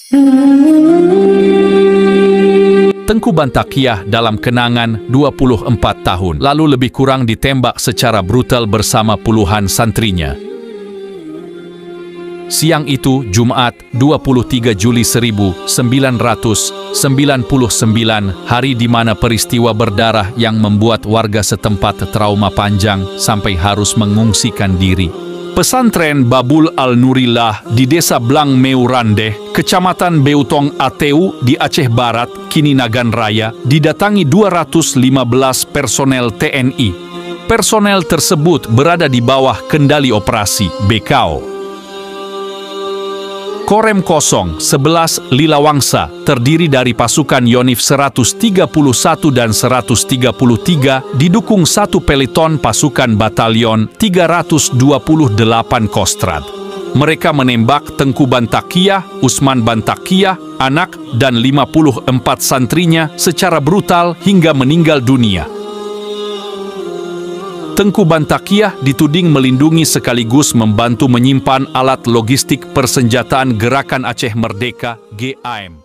Tengku Bantakiah dalam kenangan 24 tahun lalu lebih kurang ditembak secara brutal bersama puluhan santrinya. Siang itu, Jumat, 23 Juli 1999, hari di mana peristiwa berdarah yang membuat warga setempat trauma panjang sampai harus mengungsikan diri. Pesantren Babul Al-Nurillah di Desa Blang Meurandeh, Kecamatan Beutong Ateu di Aceh Barat, kini Nagan Raya, didatangi 215 personel TNI. Personel tersebut berada di bawah kendali operasi BKO. Korem 011 Lilawangsa terdiri dari pasukan Yonif 131 dan 133 didukung satu peleton pasukan batalion 328 Kostrad. Mereka menembak Tengku Bantakiah, Usman Bantakiah, anak dan 54 santrinya secara brutal hingga meninggal dunia. Tengku Bantakiah dituding melindungi sekaligus membantu menyimpan alat logistik persenjataan Gerakan Aceh Merdeka (GAM).